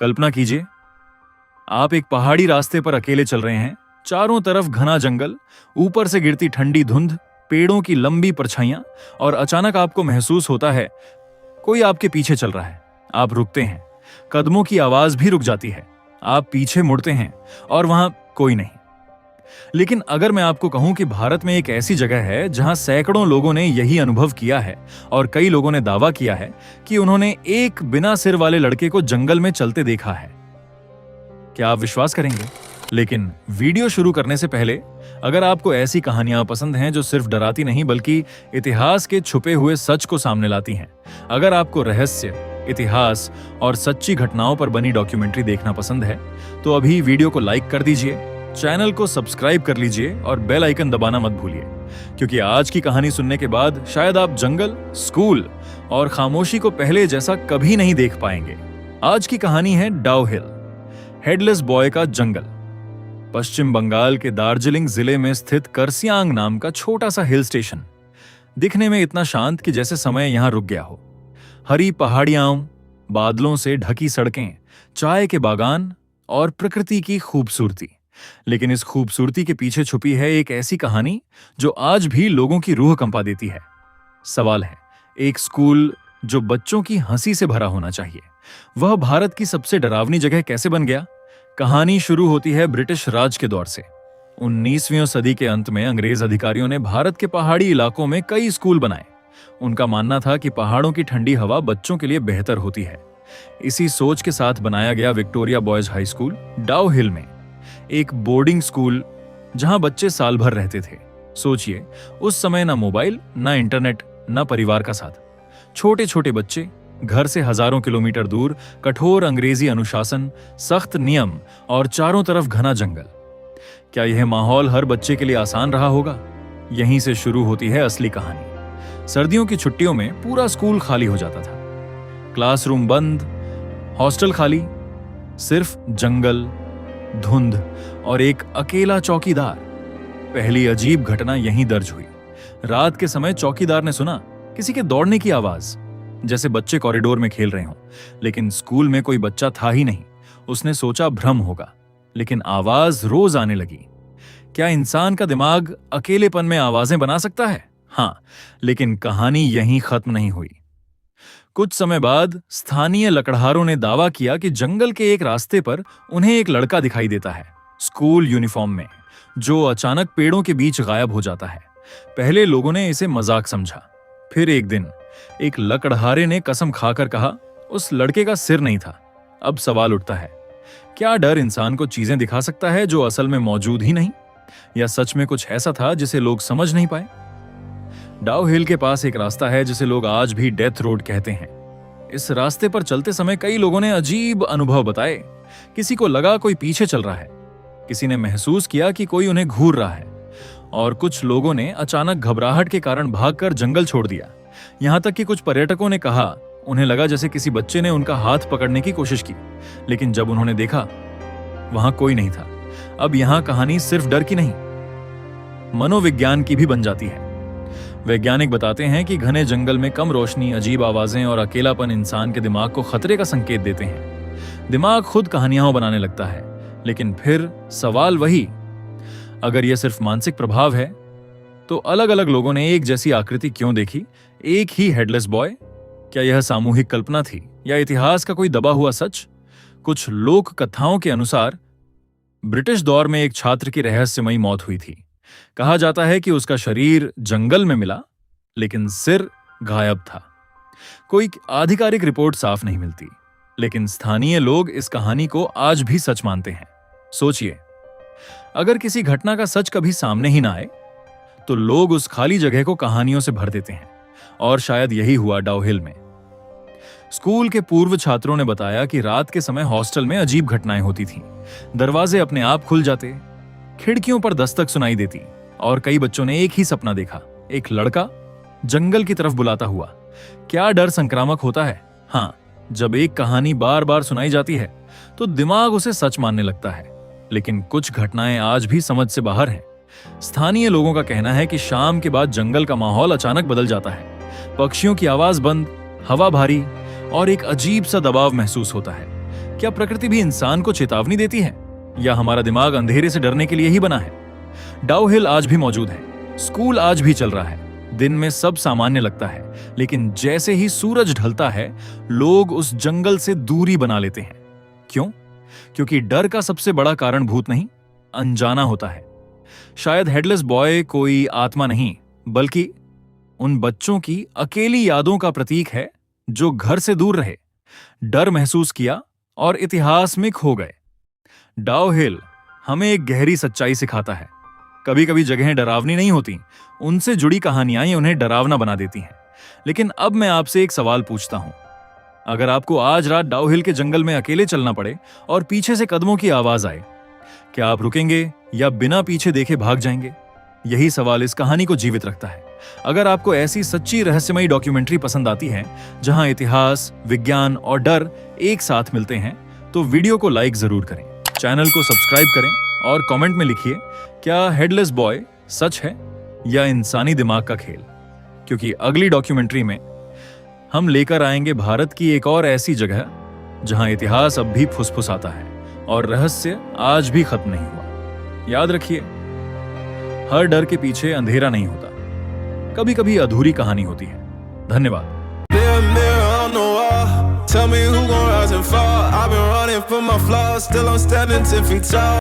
कल्पना कीजिए, आप एक पहाड़ी रास्ते पर अकेले चल रहे हैं। चारों तरफ घना जंगल, ऊपर से गिरती ठंडी धुंध, पेड़ों की लंबी परछाइयां, और अचानक आपको महसूस होता है कोई आपके पीछे चल रहा है। आप रुकते हैं, कदमों की आवाज भी रुक जाती है। आप पीछे मुड़ते हैं और वहां कोई नहीं। लेकिन अगर मैं आपको कहूं कि भारत में एक ऐसी जगह है जहां सैकड़ों लोगों ने यही अनुभव किया है और कई लोगों ने दावा किया है कि उन्होंने एक बिना सिर वाले लड़के को जंगल में चलते देखा है, क्या आप विश्वास करेंगे? लेकिन वीडियो शुरू करने से पहले, अगर आपको ऐसी कहानियां पसंद हैं जो सिर्फ डराती नहीं बल्कि इतिहास के छुपे हुए सच को सामने लाती हैं, अगर आपको रहस्य, इतिहास और सच्ची घटनाओं पर बनी डॉक्यूमेंट्री देखना पसंद है, तो अभी वीडियो को लाइक कर दीजिए, चैनल को सब्सक्राइब कर लीजिए और बेल आइकन दबाना मत भूलिए, क्योंकि आज की कहानी सुनने के बाद शायद आप जंगल, स्कूल और खामोशी को पहले जैसा कभी नहीं देख पाएंगे। आज की कहानी है डाउ हिल, हेडलेस बॉय का जंगल। पश्चिम बंगाल के दार्जिलिंग जिले में स्थित करसियांग नाम का छोटा सा हिल स्टेशन, दिखने में इतना शांत कि जैसे समय यहां रुक गया हो। हरी पहाड़ियां, बादलों से ढकी सड़कें, चाय के बागान और प्रकृति की खूबसूरती। लेकिन इस खूबसूरती के पीछे छुपी है एक ऐसी कहानी जो आज भी लोगों की रूह कंपा देती है। सवाल है, एक स्कूल जो बच्चों की हंसी से भरा होना चाहिए, वह भारत की सबसे डरावनी जगह कैसे बन गया? कहानी शुरू होती है ब्रिटिश राज के दौर से। 19वीं सदी के अंत में अंग्रेज अधिकारियों ने भारत के पहाड़ी इलाकों में कई स्कूल बनाए। उनका मानना था कि पहाड़ों की ठंडी हवा बच्चों के लिए बेहतर होती है। इसी सोच के साथ बनाया गया विक्टोरिया बॉयज हाई स्कूल डाउ हिल में, एक बोर्डिंग स्कूल जहां बच्चे साल भर रहते थे। सोचिए, उस समय ना मोबाइल, ना इंटरनेट, ना परिवार का साथ। छोटे छोटे बच्चे, घर से हजारों किलोमीटर दूर, कठोर अंग्रेजी अनुशासन, सख्त नियम और चारों तरफ घना जंगल। क्या यह माहौल हर बच्चे के लिए आसान रहा होगा? यहीं से शुरू होती है असली कहानी। सर्दियों की छुट्टियों में पूरा स्कूल खाली हो जाता था। क्लासरूम बंद, हॉस्टल खाली, सिर्फ जंगल, धुंध और एक अकेला चौकीदार। पहली अजीब घटना यहीं दर्ज हुई। रात के समय चौकीदार ने सुना किसी के दौड़ने की आवाज, जैसे बच्चे कॉरिडोर में खेल रहे हों। लेकिन स्कूल में कोई बच्चा था ही नहीं। उसने सोचा भ्रम होगा, लेकिन आवाज रोज आने लगी। क्या इंसान का दिमाग अकेलेपन में आवाजें बना सकता है? हाँ, लेकिन कहानी यहीं खत्म नहीं हुई। कुछ समय बाद स्थानीय लकड़हारों ने दावा किया कि जंगल के एक रास्ते पर उन्हें एक लड़का दिखाई देता है, स्कूल यूनिफॉर्म में, जो अचानक पेड़ों के बीच गायब हो जाता है। पहले लोगों ने इसे मजाक समझा। फिर एक दिन एक लकड़हारे ने कसम खाकर कहा उस लड़के का सिर नहीं था। अब सवाल उठता है, क्या डर इंसान को चीजें दिखा सकता है जो असल में मौजूद ही नहीं? या सच में कुछ ऐसा था जिसे लोग समझ नहीं पाए? डाउ हिल के पास एक रास्ता है जिसे लोग आज भी डेथ रोड कहते हैं। इस रास्ते पर चलते समय कई लोगों ने अजीब अनुभव बताए। किसी को लगा कोई पीछे चल रहा है, किसी ने महसूस किया कि कोई उन्हें घूर रहा है, और कुछ लोगों ने अचानक घबराहट के कारण भागकर जंगल छोड़ दिया। यहां तक कि कुछ पर्यटकों ने कहा उन्हें लगा जैसे किसी बच्चे ने उनका हाथ पकड़ने की कोशिश की, लेकिन जब उन्होंने देखा वहां कोई नहीं था। अब यहां कहानी सिर्फ डर की नहीं, मनोविज्ञान की भी बन जाती है। वैज्ञानिक बताते हैं कि घने जंगल में कम रोशनी, अजीब आवाजें और अकेलापन इंसान के दिमाग को खतरे का संकेत देते हैं। दिमाग खुद कहानियां बनाने लगता है। लेकिन फिर सवाल वही, अगर यह सिर्फ मानसिक प्रभाव है तो अलग अलग लोगों ने एक जैसी आकृति क्यों देखी? एक ही हेडलेस बॉय? क्या यह सामूहिक कल्पना थी या इतिहास का कोई दबा हुआ सच? कुछ लोक कथाओं के अनुसार ब्रिटिश दौर में एक छात्र की रहस्यमयी मौत हुई थी। कहा जाता है कि उसका शरीर जंगल में मिला, लेकिन सिर गायब था। कोई आधिकारिक रिपोर्ट साफ नहीं मिलती, लेकिन स्थानीय लोग इस कहानी को आज भी सच मानते हैं। सोचिए, अगर किसी घटना का सच कभी सामने ही ना आए तो लोग उस खाली जगह को कहानियों से भर देते हैं। और शायद यही हुआ डाउ हिल में। स्कूल के पूर्व छात्रों ने बताया कि रात के समय हॉस्टल में अजीब घटनाएं होती थीं। दरवाजे अपने आप खुल जाते, खिड़कियों पर दस्तक सुनाई देती, और कई बच्चों ने एक ही सपना देखा, एक लड़का जंगल की तरफ बुलाता हुआ। क्या डर संक्रामक होता है? हाँ, जब एक कहानी बार बार सुनाई जाती है तो दिमाग उसे सच मानने लगता है। लेकिन कुछ घटनाएं आज भी समझ से बाहर हैं। स्थानीय लोगों का कहना है कि शाम के बाद जंगल का माहौल अचानक बदल जाता है। पक्षियों की आवाज बंद, हवा भारी और एक अजीब सा दबाव महसूस होता है। क्या प्रकृति भी इंसान को चेतावनी देती है, या हमारा दिमाग अंधेरे से डरने के लिए ही बना है? डाउहिल आज भी मौजूद है, स्कूल आज भी चल रहा है। दिन में सब सामान्य लगता है, लेकिन जैसे ही सूरज ढलता है लोग उस जंगल से दूरी बना लेते हैं। क्यों? क्योंकि डर का सबसे बड़ा कारण भूत नहीं, अनजाना होता है। शायद हेडलेस बॉय कोई आत्मा नहीं, बल्कि उन बच्चों की अकेली यादों का प्रतीक है जो घर से दूर रहे, डर महसूस किया और इतिहास में खो गए। डाउहिल हमें एक गहरी सच्चाई सिखाता है। कभी कभी जगहें डरावनी नहीं होती, उनसे जुड़ी कहानियां उन्हें डरावना बना देती हैं। लेकिन अब मैं आपसे एक सवाल पूछता हूं, अगर आपको आज रात डाउहिल के जंगल में अकेले चलना पड़े और पीछे से कदमों की आवाज आए, क्या आप रुकेंगे या बिना पीछे देखे भाग जाएंगे? यही सवाल इस कहानी को जीवित रखता है। अगर आपको ऐसी सच्ची रहस्यमयी डॉक्यूमेंट्री पसंद आती है जहां इतिहास, विज्ञान और डर एक साथ मिलते हैं, तो वीडियो को लाइक जरूर करें, चैनल को सब्सक्राइब करें और कमेंट में लिखिए, क्या हेडलेस बॉय सच है या इंसानी दिमाग का खेल? क्योंकि अगली डॉक्यूमेंट्री में हम लेकर आएंगे भारत की एक और ऐसी जगह जहां इतिहास अब भी फुसफुसाता है और रहस्य आज भी खत्म नहीं हुआ। याद रखिए, हर डर के पीछे अंधेरा नहीं होता, कभी कभी अधूरी कहानी होती है। धन्यवाद। Tell me who gon' rise and fall. I've been running from my flaws, still I'm standing 10 feet tall.